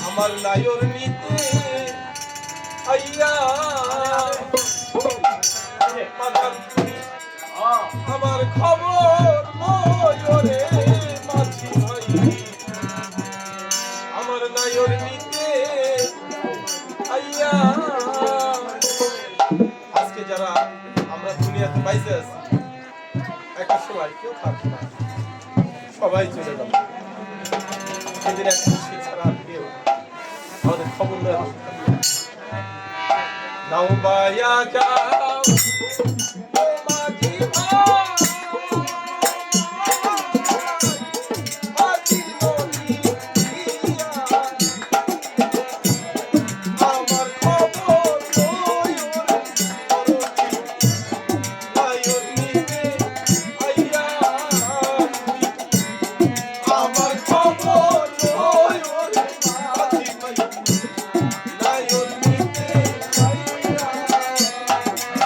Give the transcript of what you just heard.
আমার নায়র নিতে আইয়া আমার খবর ময়ূরে মাঝি ভাই আমার নায়র নিতে আইয়া আজকে যারা আমরা দুনিয়াতে বাইসে আছি একটা সময় কেউ থাকবে না, সবাই চলে যাবে। সেদিন এক খুশি ছাড়া কেউ আমাদের খবর নাও বায়া যাও